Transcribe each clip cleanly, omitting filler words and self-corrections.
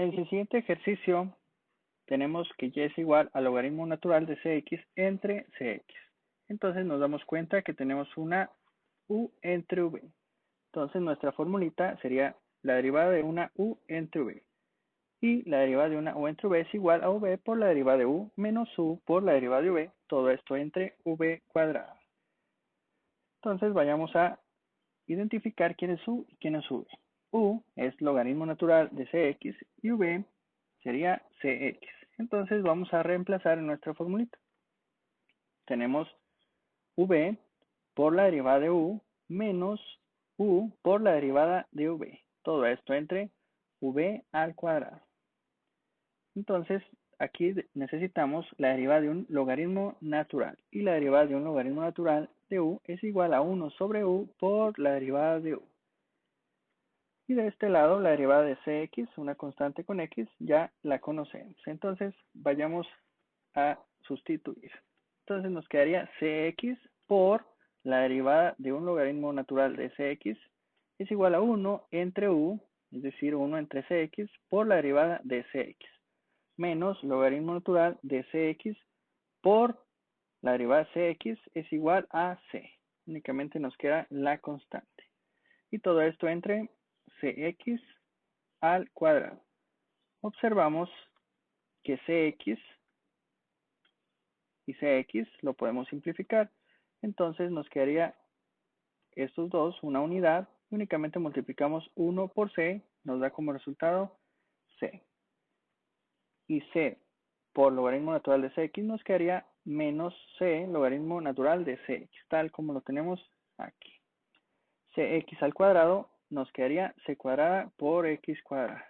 En el siguiente ejercicio tenemos que y es igual al logaritmo natural de cx entre cx. Entonces nos damos cuenta que tenemos una u entre v. Entonces nuestra formulita sería la derivada de una u entre v. Y la derivada de una u entre v es igual a v por la derivada de u menos u por la derivada de v. Todo esto entre v cuadrada. Entonces vayamos a identificar quién es u y quién es v. U es logaritmo natural de cx y v sería cx. Entonces vamos a reemplazar en nuestra formulita. Tenemos v por la derivada de u menos u por la derivada de v. Todo esto entre v al cuadrado. Entonces aquí necesitamos la derivada de un logaritmo natural. Y la derivada de un logaritmo natural de u es igual a 1 sobre u por la derivada de u. Y de este lado, la derivada de cx, una constante con x, ya la conocemos. Entonces, vayamos a sustituir. Entonces, nos quedaría cx por la derivada de un logaritmo natural de cx es igual a 1 entre u, es decir, 1 entre cx, por la derivada de cx, menos logaritmo natural de cx por la derivada de cx es igual a c. Únicamente nos queda la constante. Y todo esto entre cx al cuadrado. Observamos que cx y cx lo podemos simplificar. Entonces nos quedaría estos dos, una unidad. Únicamente multiplicamos 1 por c, nos da como resultado c. Y c por logaritmo natural de cx nos quedaría menos c logaritmo natural de cx, tal como lo tenemos aquí. Cx al cuadrado nos quedaría c cuadrada por x cuadrada.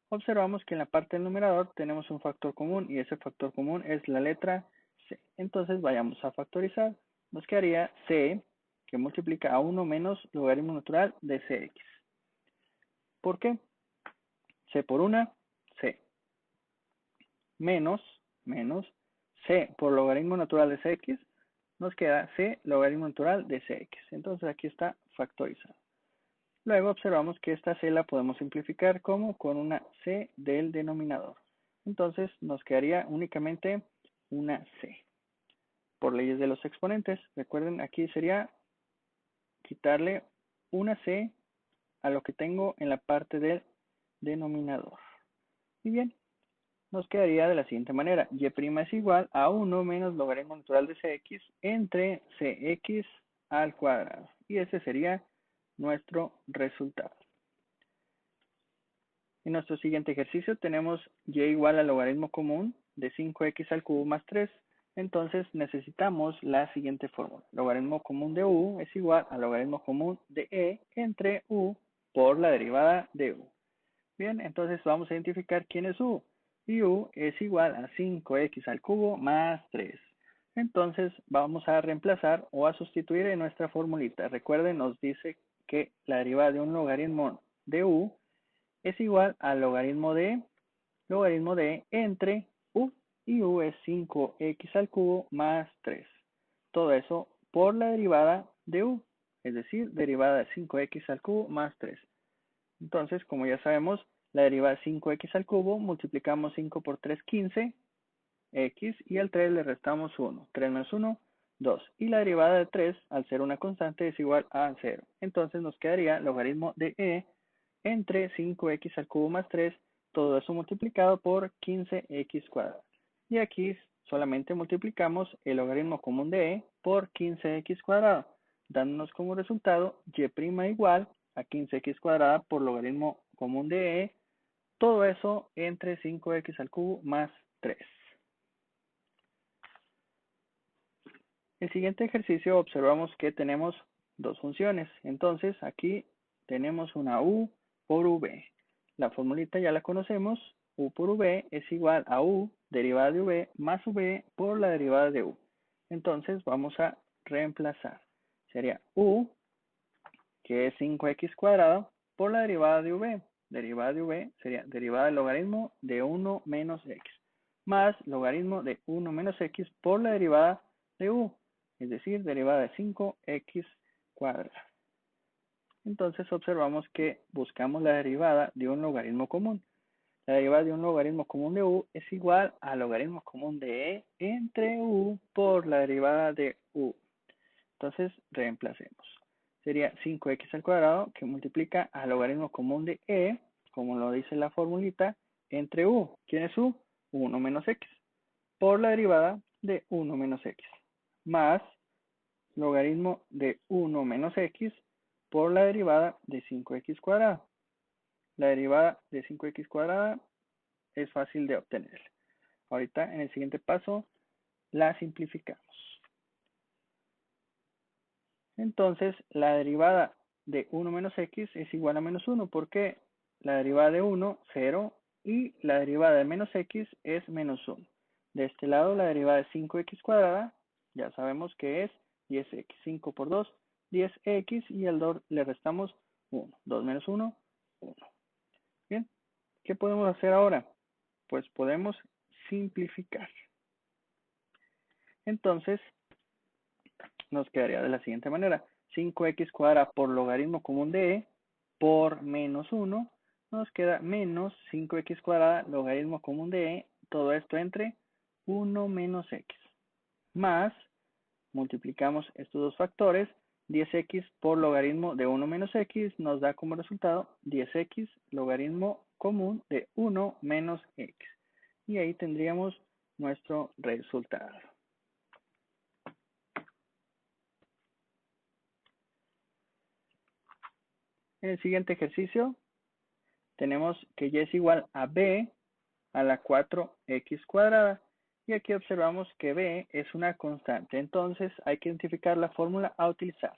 Observamos que en la parte del numerador tenemos un factor común y ese factor común es la letra c. Entonces vayamos a factorizar. Nos quedaría c que multiplica a 1 menos logaritmo natural de cx. ¿Por qué? C por 1, c. Menos c por logaritmo natural de cx, nos queda c logaritmo natural de cx. Entonces aquí está factorizado. Luego observamos que esta c la podemos simplificar como con una c del denominador. Entonces nos quedaría únicamente una c. Por leyes de los exponentes, recuerden aquí sería quitarle una c a lo que tengo en la parte del denominador. Y bien, nos quedaría de la siguiente manera. Y' es igual a 1 menos logaritmo natural de cx entre cx al cuadrado. Y ese sería nuestro resultado. En nuestro siguiente ejercicio tenemos y igual al logaritmo común de 5x al cubo más 3. Entonces necesitamos la siguiente fórmula. Logaritmo común de u es igual al logaritmo común de e entre u por la derivada de u. Bien, entonces vamos a identificar quién es u. Y u es igual a 5x al cubo más 3. Entonces vamos a reemplazar o a sustituir en nuestra formulita. Recuerden, nos dice que la derivada de un logaritmo de u es igual al logaritmo de entre u, y u es 5x al cubo más 3. Todo eso por la derivada de u, es decir, derivada de 5x al cubo más 3. Entonces, como ya sabemos, la derivada de 5x al cubo, multiplicamos 5 por 3, 15, x, y al 3 le restamos 1. 3 menos 1, 2. Y la derivada de 3, al ser una constante, es igual a 0. Entonces nos quedaría logaritmo de e entre 5x al cubo más 3, todo eso multiplicado por 15x cuadrado. Y aquí solamente multiplicamos el logaritmo común de e por 15x cuadrado, dándonos como resultado y' igual a 15x cuadrada por logaritmo común de e, todo eso entre 5x al cubo más 3. En el siguiente ejercicio observamos que tenemos dos funciones. Entonces aquí tenemos una u por v. La formulita ya la conocemos. U por v es igual a u derivada de v más v por la derivada de u. Entonces vamos a reemplazar. Sería u, que es 5x cuadrado, por la derivada de v. Derivada de v sería derivada del logaritmo de 1 menos x, más logaritmo de 1 menos x por la derivada de u, es decir, derivada de 5x cuadrado. Entonces observamos que buscamos la derivada de un logaritmo común. La derivada de un logaritmo común de u es igual al logaritmo común de e entre u por la derivada de u. Entonces, reemplacemos. Sería 5x al cuadrado que multiplica al logaritmo común de e, como lo dice la formulita, entre u. ¿Quién es u? 1 menos x. Por la derivada de 1 menos x. Más logaritmo de 1 menos x por la derivada de 5x cuadrado. La derivada de 5x cuadrada es fácil de obtener. Ahorita en el siguiente paso la simplificamos. Entonces la derivada de 1 menos x es igual a menos 1 porque la derivada de 1, 0 y la derivada de menos x es menos 1. De este lado la derivada de 5x cuadrada ya sabemos que es 10x. 5 por 2, 10x y al 2 le restamos 1. 2 menos 1, 1. Bien, ¿qué podemos hacer ahora? Pues podemos simplificar. Entonces, nos quedaría de la siguiente manera. 5x cuadrada por logaritmo común de e por menos 1 nos queda menos 5x cuadrada logaritmo común de e, todo esto entre 1 menos x. Más, multiplicamos estos dos factores, 10x por logaritmo de 1 menos x nos da como resultado 10x logaritmo común de 1 menos x. Y ahí tendríamos nuestro resultado. En el siguiente ejercicio tenemos que y es igual a b a la 4x cuadrada. Y aquí observamos que b es una constante. Entonces hay que identificar la fórmula a utilizar.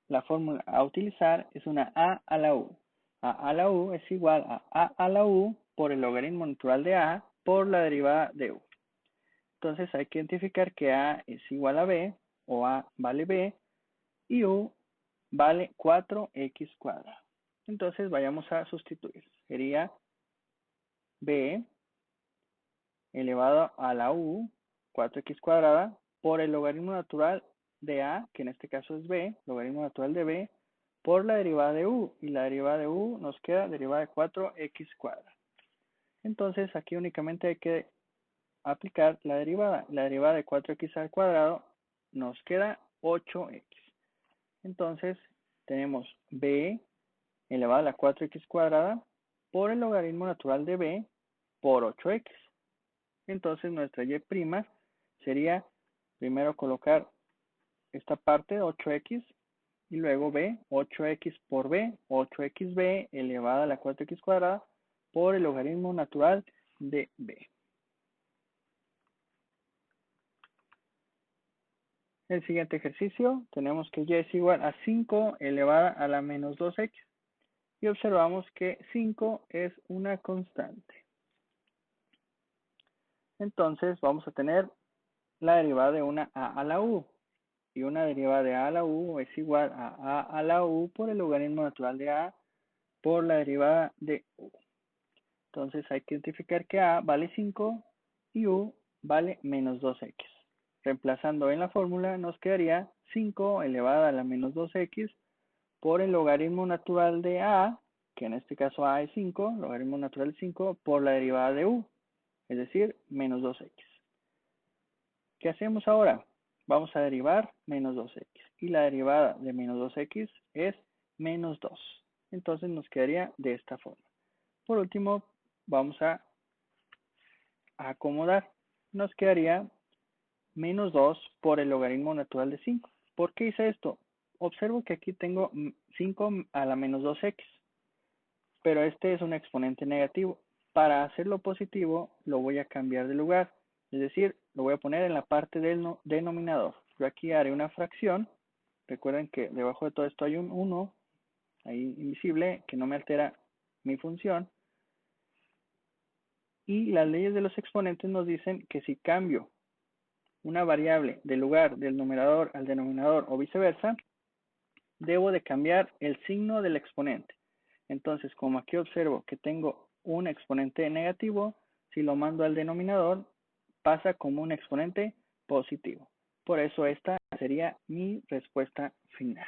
La fórmula a utilizar es una a a la u. A a la u es igual a la u por el logaritmo natural de a por la derivada de u. Entonces hay que identificar que a es igual a b o a vale b y u vale 4x cuadrada. Entonces vayamos a sustituir. Sería b elevado a la u, 4x cuadrada, por el logaritmo natural de a, que en este caso es b, logaritmo natural de b, por la derivada de u. Y la derivada de u nos queda derivada de 4x cuadrada. Entonces aquí únicamente hay que aplicar la derivada. La derivada de 4x al cuadrado nos queda 8x. Entonces tenemos b elevado a la 4x cuadrada por el logaritmo natural de b por 8x. Entonces nuestra y' sería primero colocar esta parte 8x y luego b, 8x por b, 8xb elevada a la 4x cuadrada por el logaritmo natural de b. El siguiente ejercicio tenemos que y es igual a 5 elevada a la menos 2x y observamos que 5 es una constante. Entonces vamos a tener la derivada de una a la u. Y una derivada de a la u es igual a la u por el logaritmo natural de a por la derivada de u. Entonces hay que identificar que a vale 5 y u vale menos 2x. Reemplazando en la fórmula nos quedaría 5 elevada a la menos 2x por el logaritmo natural de a, que en este caso a es 5, logaritmo natural de 5 por la derivada de u, es decir, menos 2x. ¿Qué hacemos ahora? Vamos a derivar menos 2x. Y la derivada de menos 2x es menos 2. Entonces nos quedaría de esta forma. Por último, vamos a acomodar. Nos quedaría menos 2 por el logaritmo natural de 5. ¿Por qué hice esto? Observo que aquí tengo 5 a la menos 2x. Pero este es un exponente negativo. Para hacerlo positivo, lo voy a cambiar de lugar. Es decir, lo voy a poner en la parte del denominador. Yo aquí haré una fracción. Recuerden que debajo de todo esto hay un 1, ahí invisible, que no me altera mi función. Y las leyes de los exponentes nos dicen que si cambio una variable del lugar del numerador al denominador o viceversa, debo de cambiar el signo del exponente. Entonces, como aquí observo que tengo un exponente negativo, si lo mando al denominador, pasa como un exponente positivo. Por eso esta sería mi respuesta final.